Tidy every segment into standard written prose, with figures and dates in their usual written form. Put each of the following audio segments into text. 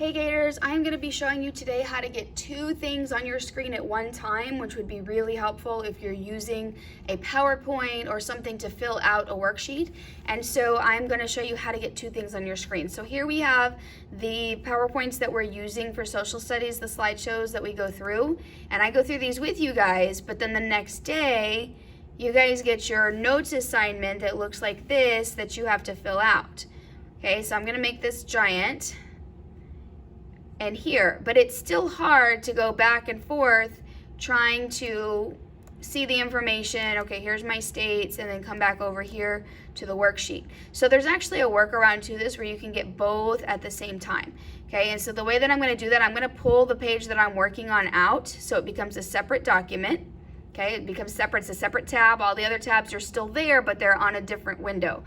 Hey Gators, I'm going to be showing you today how to get two things on your screen at one time, which would be really helpful if you're using a PowerPoint or something to fill out a worksheet. And so I'm going to show you how to get two things on your screen. So here we have the PowerPoints that we're using for social studies, the slideshows that we go through. And I go through these with you guys, but then the next day, you guys get your notes assignment that looks like this that you have to fill out. Okay, so I'm going to make this giant. And here, but it's still hard to go back and forth trying to see the information. Okay, here's my states, and then come back over here to the worksheet. So there's actually a workaround to this where you can get both at the same time. Okay, and so the way that I'm going to do that, I'm going to pull the page that I'm working on out so it becomes a separate document. Okay, it becomes separate, it's a separate tab. All the other tabs are still there, but they're on a different window.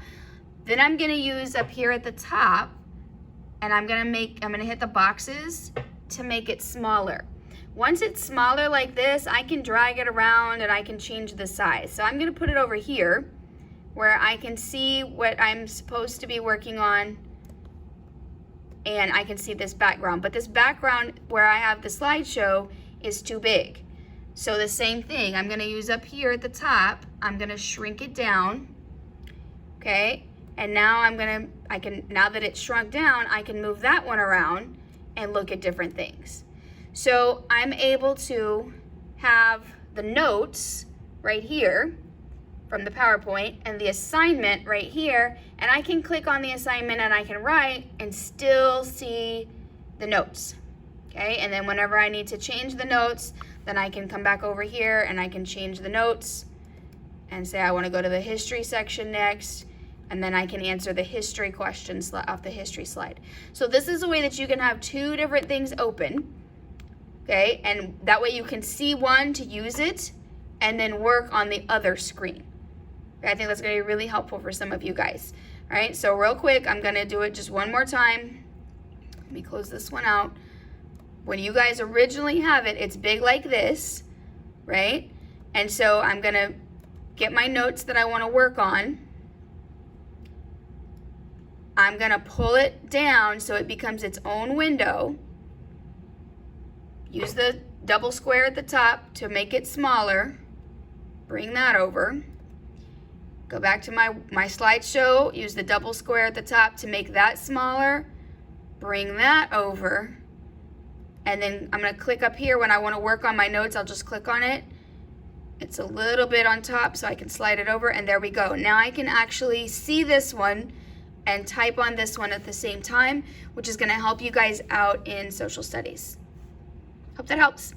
Then I'm going to use up here at the top, and I'm gonna hit the boxes to make it smaller. Once it's smaller like this, I can drag it around and I can change the size. So I'm gonna put it over here where I can see what I'm supposed to be working on, and I can see this background. But this background where I have the slideshow is too big. So the same thing, I'm gonna use up here at the top, I'm gonna shrink it down, okay? And now now that it's shrunk down, I can move that one around and look at different things. So I'm able to have the notes right here from the PowerPoint and the assignment right here, and I can click on the assignment and I can write and still see the notes. Okay, and then whenever I need to change the notes, then I can come back over here and I can change the notes and say I want to go to the history section next. And then I can answer the history questions off the history slide. So this is a way that you can have two different things open, okay? And that way you can see one to use it and then work on the other screen. Okay, I think that's gonna be really helpful for some of you guys. All right, so real quick, I'm gonna do it just one more time. Let me close this one out. When you guys originally have it, it's big like this, right? And so I'm gonna get my notes that I wanna work on. I'm gonna pull it down so it becomes its own window. Use the double square at the top to make it smaller. Bring that over. Go back to my slideshow, use the double square at the top to make that smaller. Bring that over. And then I'm gonna click up here when I wanna work on my notes, I'll just click on it. It's a little bit on top so I can slide it over, and there we go. Now I can actually see this one and type on this one at the same time, which is gonna help you guys out in social studies. Hope that helps.